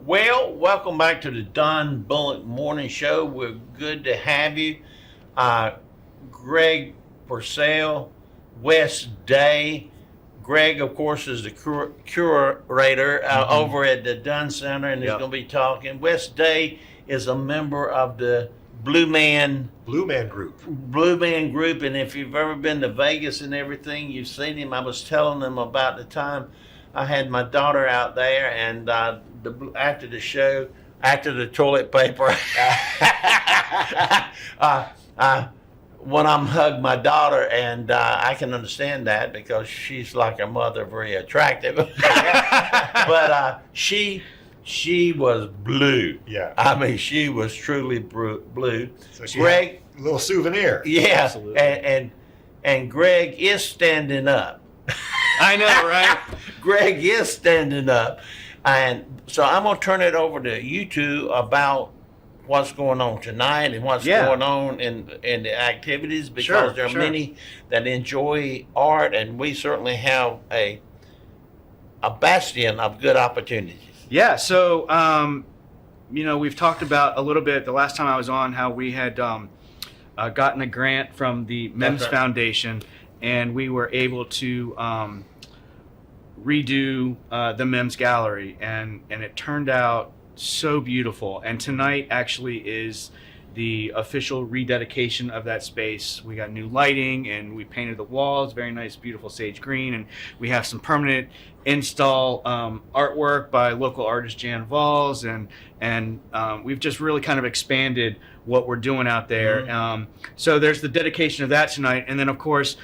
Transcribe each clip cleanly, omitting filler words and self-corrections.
Well, welcome back to the Dunn Bullock Morning Show. We're good to have you. Greg Purcell, Wes Day. Greg, of course, is the curator over at the Dunn Center, and he's going to be talking. Wes Day is a member of the Blue Man Group. And if you've ever been to Vegas and everything, you've seen him. I was telling them about the time I had my daughter out there, and after the show, after the toilet paper, when I'm hugged my daughter, and I can understand that because she's like her mother, very attractive. But she was blue. Yeah. I mean, she was truly blue. So she Greg, had a little souvenir. yeah, Absolutely. and Greg is standing up. I know, right? Greg is standing up. And so I'm going to turn it over to you two about what's going on tonight and what's going on in the activities, because there are many that enjoy art, and we certainly have a bastion of good opportunities. Yeah, so, we've talked about a little bit the last time I was on how we had gotten a grant from the MEMS Foundation, and we were able to redo the MEMS gallery, and it turned out so beautiful. And tonight actually is the official rededication of that space. We got new lighting, and we painted the walls, very nice, beautiful sage green, and we have some permanent install artwork by local artist Jan Valls, and we've just really kind of expanded what we're doing out there. So there's the dedication of that tonight, and then of course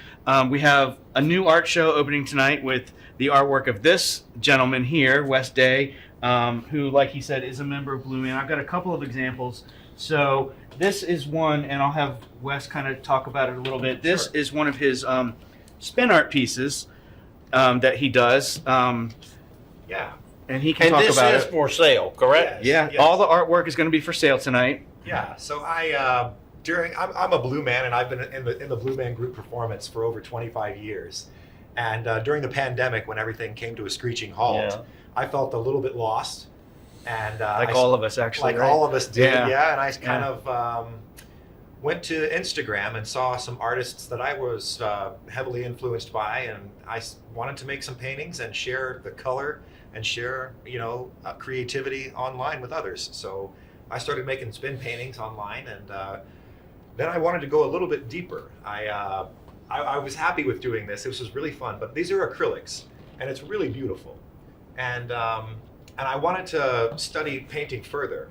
we have a new art show opening tonight with the artwork of this gentleman here, Wes Day, who, like he said, is a member of Blue Man. I've got a couple of examples. So this is one, and I'll have Wes kind of talk about it a little bit. This is one of his spin art pieces that he does. Yeah. And he can talk about it. This is for sale, correct? Yes, yeah. Yes. All the artwork is going to be for sale tonight. Yeah. So I'm a Blue Man, and I've been in the Blue Man Group performance for over 25 years. And during the pandemic, when everything came to a screeching halt, I felt a little bit lost. And all of us, actually. All of us did, yeah. And I kind of went to Instagram and saw some artists that I was heavily influenced by, and I wanted to make some paintings and share the color and share, creativity online with others. So I started making spin paintings online, and then I wanted to go a little bit deeper. I was happy with doing this. This was really fun, but these are acrylics, and it's really beautiful. And I wanted to study painting further.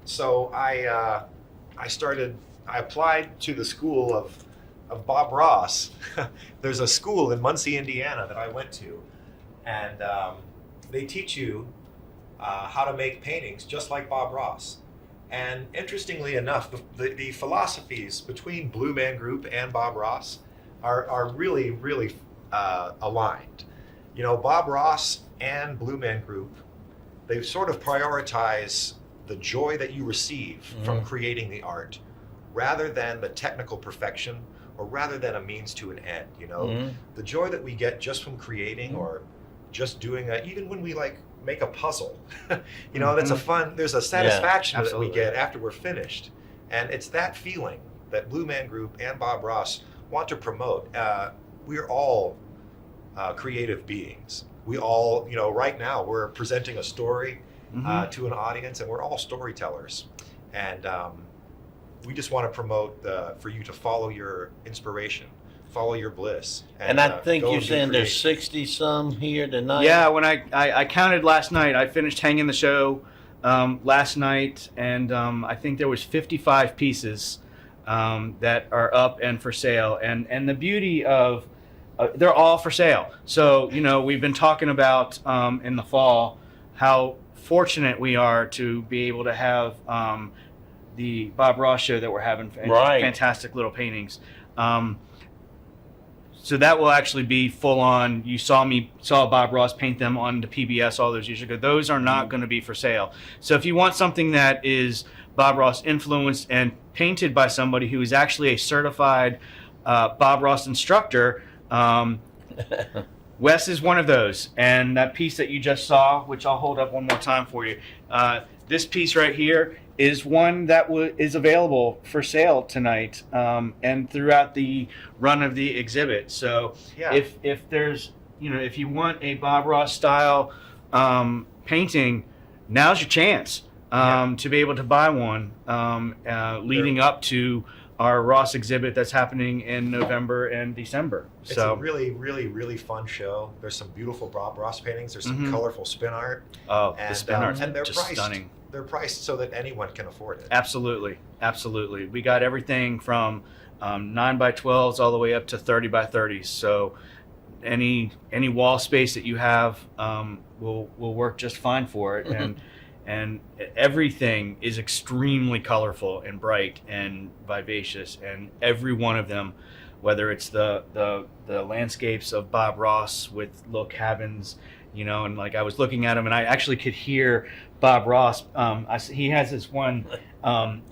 So I applied to the school of Bob Ross. There's a school in Muncie, Indiana that I went to, and they teach you how to make paintings just like Bob Ross. And interestingly enough, the philosophies between Blue Man Group and Bob Ross are really, really aligned. Bob Ross and Blue Man Group, they sort of prioritize the joy that you receive from creating the art rather than the technical perfection, or rather than a means to an end. The joy that we get just from creating or just doing even when we make a puzzle, that's a fun, there's a satisfaction that we get after we're finished. And it's that feeling that Blue Man Group and Bob Ross want to promote. We're all creative beings. We all, right now we're presenting a story to an audience, and we're all storytellers. And we just want to promote for you to follow your inspiration, follow your bliss. And I think you're saying there's 60 some here tonight? Yeah, when I counted last night, I finished hanging the show last night, and I think there was 55 pieces that are up and for sale. And the beauty of they're all for sale. So, we've been talking about in the fall how fortunate we are to be able to have the Bob Ross show that we're having, fantastic little paintings. So that will actually be full on. You saw Bob Ross paint them on the PBS all those years ago. Those are not going to be for sale. So if you want something that is Bob Ross influenced and painted by somebody who is actually a certified Bob Ross instructor, Wes is one of those, and that piece that you just saw, which I'll hold up one more time for you, this piece right here is one that is available for sale tonight and throughout the run of the exhibit. So if there's, if you want a Bob Ross style painting, now's your chance to be able to buy one leading up to our Ross exhibit that's happening in November and December. It's a really, really, really fun show. There's some beautiful Bob Ross paintings. There's some colorful spin art. Oh, the spin art's and they're just priced, stunning. They're priced so that anyone can afford it. Absolutely, absolutely. We got everything from 9x12s all the way up to 30x30s. So any wall space that you have will work just fine for it. And everything is extremely colorful and bright and vivacious, and every one of them, whether it's the landscapes of Bob Ross with little cabins, and like I was looking at them and I actually could hear Bob Ross. He has this one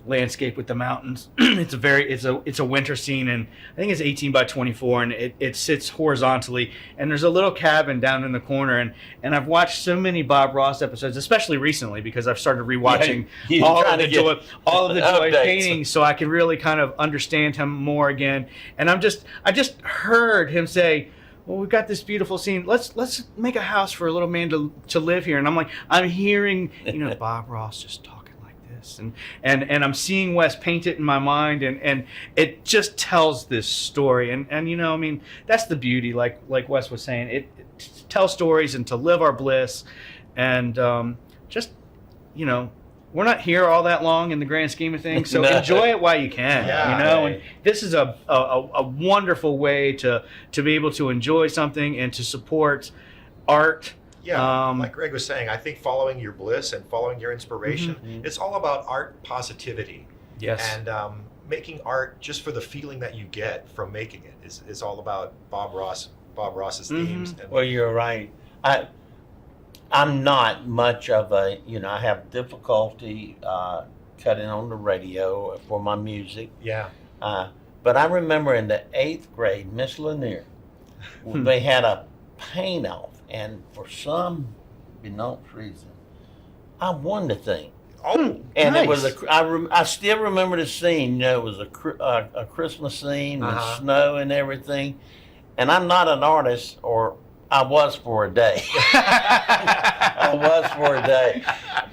landscape with the mountains. It's a winter scene, and I think it's 18x24, and it sits horizontally. And there's a little cabin down in the corner, and I've watched so many Bob Ross episodes, especially recently because I've started rewatching all of the Joy paintings, so I can really kind of understand him more again. And I just heard him say, well, we've got this beautiful scene. Let's make a house for a little man to live here. And I'm hearing, Bob Ross just talking like this, and I'm seeing Wes paint it in my mind, and it just tells this story. And that's the beauty, like Wes was saying, it tells stories and to live our bliss, and just we're not here all that long in the grand scheme of things, so enjoy it while you can. And this is a wonderful way to be able to enjoy something and to support art. Like Greg was saying, I think following your bliss and following your inspiration, it's all about art positivity. Yes. And making art just for the feeling that you get from making it is all about Bob Ross's themes. And well, you're right. I'm not much of a, I have difficulty cutting on the radio for my music. Yeah. But I remember in the 8th grade, Miss Lanier, they had a paint off, and for some unknown reason, I won the thing. Oh, and nice. It was I still remember the scene. It was a Christmas scene with snow and everything. And I'm not an artist, or I was for a day.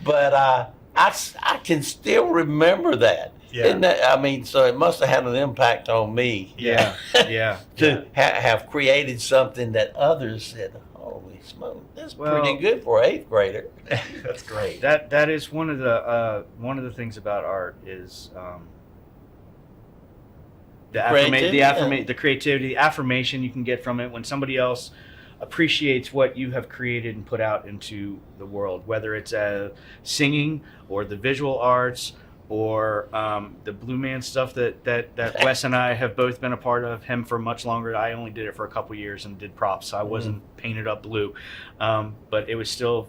But I can still remember that. Yeah. So it must have had an impact on me. Yeah. To have created something that others said, holy smoke, that's pretty good for an 8th grader. That's great. That is one of the things about art is the creativity, the affirmation you can get from it when somebody else appreciates what you have created and put out into the world, whether it's singing or the visual arts or the Blue Man stuff that Wes and I have both been a part of. Him for much longer. I only did it for a couple years and did props, so I wasn't painted up blue, but it was still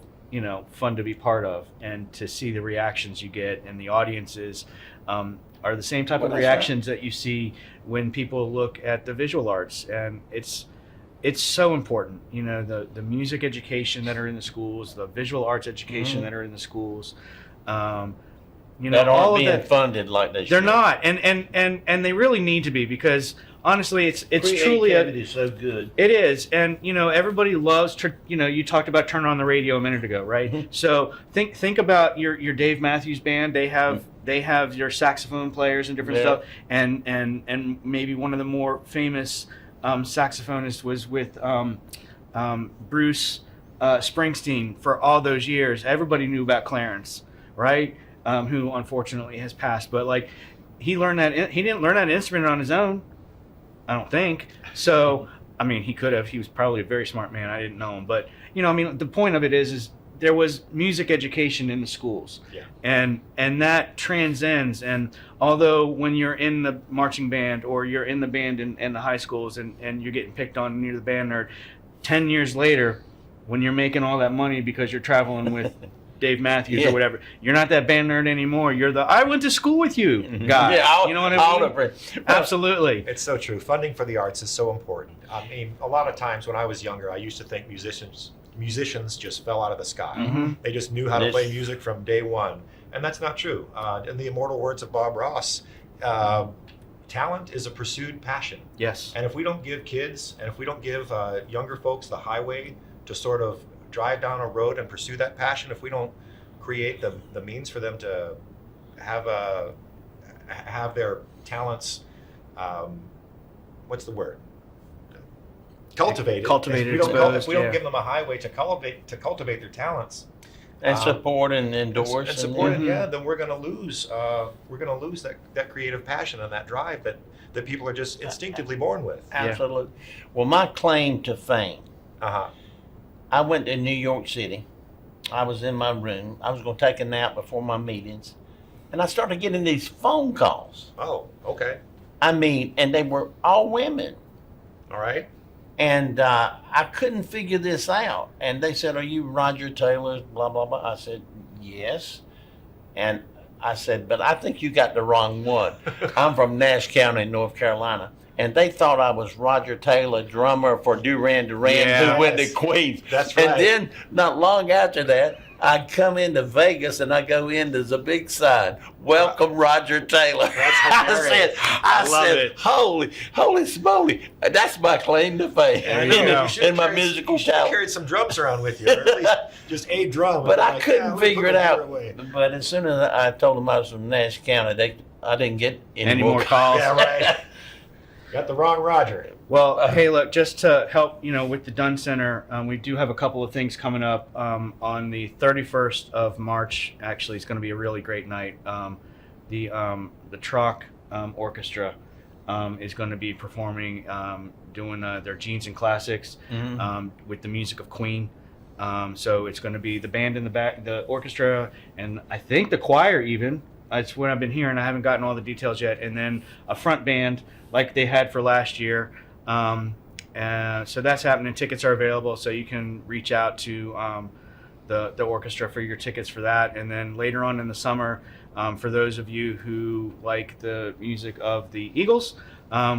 fun to be part of, and to see the reactions you get, and the audiences are the same type of reactions that you see when people look at the visual arts, and it's so important, the music education that are in the schools, the visual arts education that are in the schools, that aren't being funded like they should. They're not, and they really need to be, because honestly, it's truly creativity so good. It is, and everybody loves. You talked about turn on the radio a minute ago, right? So think about your Dave Matthews Band. They have your saxophone players and different stuff, and maybe one of the more famous saxophonist was with Bruce Springsteen for all those years. Everybody knew about Clarence, right? Who unfortunately has passed. But he didn't learn that instrument on his own, I don't think. So he could have. He was probably a very smart man. I didn't know him, but the point of it is there was music education in the schools, and that transcends. And although when you're in the marching band or you're in the band in the high schools and you're getting picked on and you're the band nerd, 10 years later, when you're making all that money because you're traveling with Dave Matthews Yeah. or whatever. You're not that band nerd anymore. You're the I went to school with you guy. Yeah, you know what I all mean? of it. Absolutely. It's so true. Funding for the arts is so important. I mean, a lot of times when I was younger, I used to think musicians just fell out of the sky. Mhm. They just knew how to This- play music from day one, and that's not true. In the immortal words of Bob Ross, talent is a pursued passion. Yes. And if we don't give kids, and if we don't give younger folks the highway to sort of drive down a road and pursue that passion, if we don't create the means for them to have their talents, what's the word? Cultivated. Cultivated, If we don't yeah. give them a highway to cultivate their talents And support and endorse. and support it, Mhm. yeah, then we're going to lose that creative passion and that drive that people are just instinctively born with. Absolutely. Well, my claim to fame, Uh-huh. I went to New York City. I was in my room. I was going to take a nap before my meetings. And I started getting these phone calls. Oh, okay. I mean, and they were all women. All right. And I couldn't figure this out. And they said, "Are you Roger Taylor's blah, blah, blah?" I said, "Yes." And I said, "But I think you got the wrong one. I'm from Nash County, North Carolina." And they thought I was Roger Taylor, drummer for Duran Duran, Yeah. who went to Yes. Queens. That's right. And then, not long after that, I come into Vegas and I go in, there's a big sign, "Welcome, Roger Taylor." That's I hilarious. love said, it. holy smoly, that's my claim to fame There you go. You should in my carry- musical you should have talent. carried some drums around with you, or at least just a drum. But I Like, couldn't let me figure put it my gear out. away. But as soon as I told them I was from Nash County, I didn't get any more calls? Yeah, right. Got the wrong Roger. Well, hey, look, just to help, with the Dunn Center, we do have a couple of things coming up on the 31st of March. Actually, it's going to be a really great night. The Troc Orchestra is going to be performing, doing their Genes and Classics with the music of Queen. So it's going to be the band in the back, the orchestra, and I think the choir even. That's what I've been hearing. I haven't gotten all the details yet. And then a front band like they had for last year. So that's happening. Tickets are available, so you can reach out to the orchestra for your tickets for that. And then later on in the summer, for those of you who like the music of the Eagles,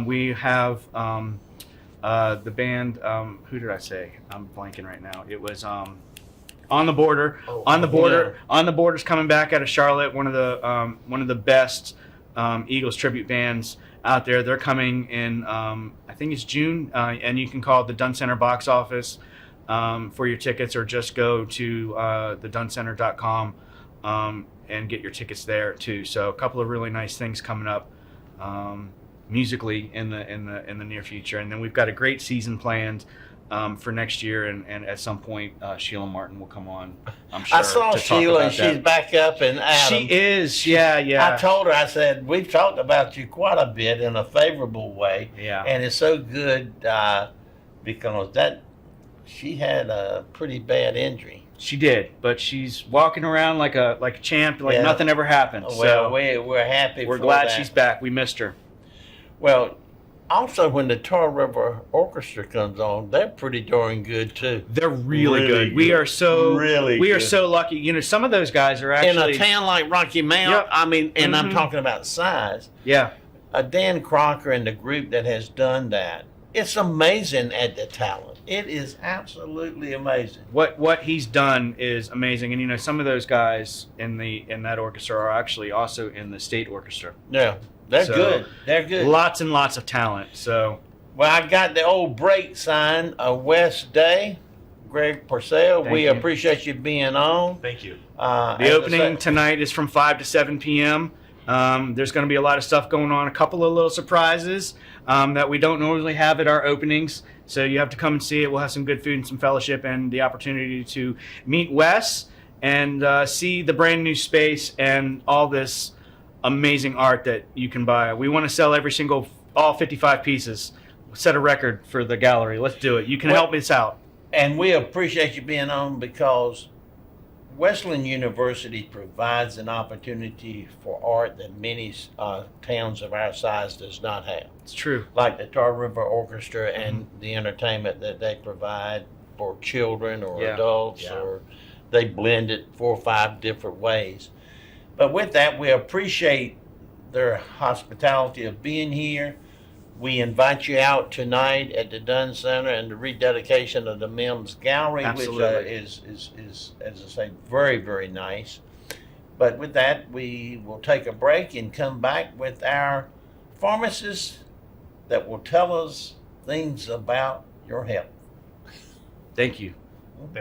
we have the band. Who did I say? I'm blanking right now. It was On the Border. Oh, On the Border. yeah. On the Border's coming back out of Charlotte. One of the best Eagles tribute bands out there. They're coming in, I think it's June, and you can call the Dunn Center box office for your tickets, or just go to thedunncenter.com and get your tickets there too. So a couple of really nice things coming up musically in the near future, and then we've got a great season planned for next year, and at some point Sheila Martin will come on, I'm sure. I saw to talk Sheila, about and she's that. back up in Adam. She is, yeah. I told her, I said, we've talked about you quite a bit in a favorable way. Yeah. And it's so good because she had a pretty bad injury. She did, but she's walking around like a champ, like Yeah. nothing ever happened. Well, So we're happy we're for glad that. she's back. We missed her. Well, also when the Tar River Orchestra comes on, they're pretty darn good too. They're really, Really good. We good. are so Really we are good. so lucky. Some of those guys are In actually a town like Rocky Mount, Yep. I mean, and I'm Mhm. talking about size. yeah. Dan Crocker and the group that has done that, it's amazing at the talent. It is absolutely amazing. What he's done is amazing, and some of those guys in that orchestra are actually also in the state orchestra. Yeah, they're So, good. They're good. Lots and lots of talent. So Well, I got the old break sign of West Day, Greg Purcell. Thank We you. appreciate you being on. Thank you. the As I opening say- tonight is from 5 to 7 p.m. There's going to be a lot of stuff going on, a couple of little surprises that we don't normally have at our openings. So you have to come and see it. We'll have some good food and some fellowship, and the opportunity to meet Wes and see the brand new space and all this amazing art that you can buy. We want to sell all 55 pieces. Set a record for the gallery. Let's do it. You can Well- help us out. And we appreciate you being on because Wesleyan University provides an opportunity for art that many towns of our size does not have. It's true. Like the Tar River Orchestra and the entertainment that they provide for children or Yeah. adults Yeah. or they blend it 4 or 5 different ways. But with that, we appreciate their hospitality of being here. We invite you out tonight at the Dunn Center and the rededication of the Mims Gallery, Absolutely. which is, as I say, very, very nice. But with that, we will take a break and come back with our pharmacist that will tell us things about your health. Thank you.